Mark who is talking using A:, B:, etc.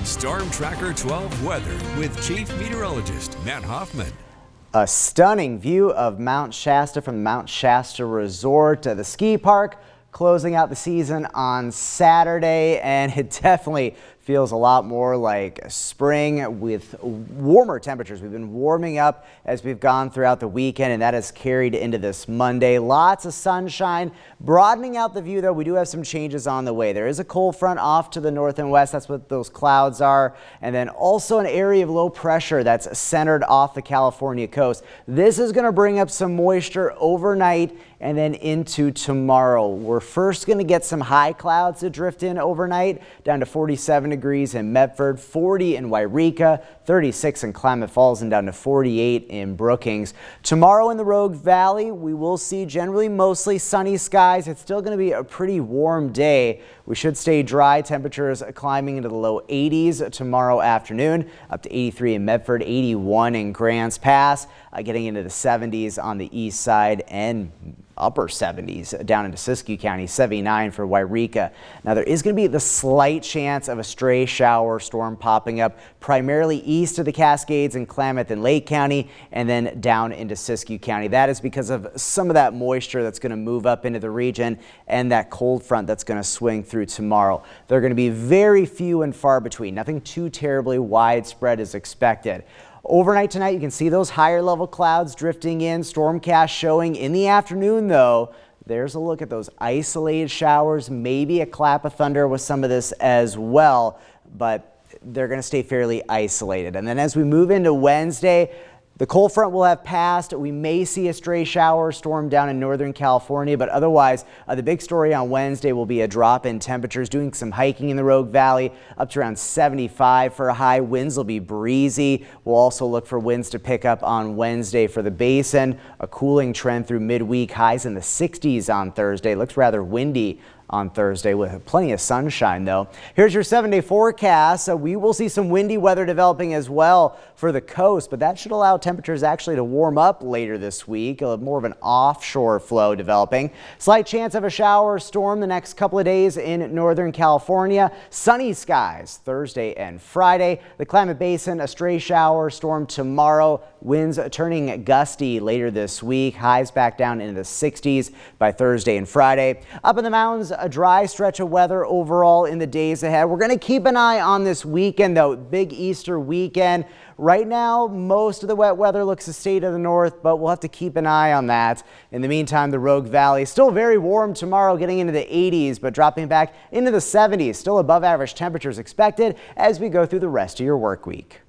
A: Storm Tracker 12 weather with Chief Meteorologist Matt Hoffman.
B: A stunning view of Mount Shasta from the Mount Shasta Resort, the ski park, closing out the season on Saturday, and it definitely feels a lot more like spring with warmer temperatures. We've been warming up as we've gone throughout the weekend, and that has carried into this Monday. Lots of sunshine, broadening out the view, though. We do have some changes on the way. There is a cold front off to the north and west. That's what those clouds are. And then also an area of low pressure that's centered off the California coast. This is going to bring up some moisture overnight and then into tomorrow. We're first going to get some high clouds to drift in overnight, down to 47 degrees in Medford, 40 in Wairika, 36 in Klamath Falls, and down to 48 in Brookings. Tomorrow in the Rogue Valley, we will see generally mostly sunny skies. It's still going to be a pretty warm day. We should stay dry. Temperatures climbing into the low 80s tomorrow afternoon, up to 83 in Medford, 81 in Grants Pass, getting into the 70s on the east side and upper 70s down into Siskiyou County, 79 for Wairika. Now there is going to be the slight chance of a stray shower storm popping up primarily east of the Cascades in Klamath and Lake County, and then down into Siskiyou County. That is because of some of that moisture that's going to move up into the region and that cold front that's going to swing through tomorrow. They're going to be very few and far between. Nothing too terribly widespread is expected. Overnight tonight, you can see those higher level clouds drifting in, stormcast showing in the afternoon, though. There's a look at those isolated showers, maybe a clap of thunder with some of this as well, but they're going to stay fairly isolated. And then as we move into Wednesday, the cold front will have passed. We may see a stray shower storm down in Northern California, but otherwise, the big story on Wednesday will be a drop in temperatures. Doing some hiking in the Rogue Valley, up to around 75 for a high. Winds will be breezy. We'll also look for winds to pick up on Wednesday for the basin. A cooling trend through midweek, highs in the 60s on Thursday. Looks rather windy on Thursday with plenty of sunshine, though. Here's your 7-day forecast. So we will see some windy weather developing as well for the coast, but that should allow temperatures actually to warm up later this week. More of an offshore flow developing. Slight chance of a shower or storm the next couple of days in Northern California. Sunny skies Thursday and Friday. The Klamath Basin, a stray shower storm tomorrow. Winds turning gusty later this week. Highs back down into the 60s by Thursday and Friday. Up in the mountains, a dry stretch of weather overall in the days ahead. We're going to keep an eye on this weekend, though. Big Easter weekend. Right now, most of the wet weather looks to stay to the north, but we'll have to keep an eye on that. In the meantime, the Rogue Valley still very warm tomorrow, getting into the 80s, but dropping back into the 70s. Still above average temperatures expected as we go through the rest of your work week.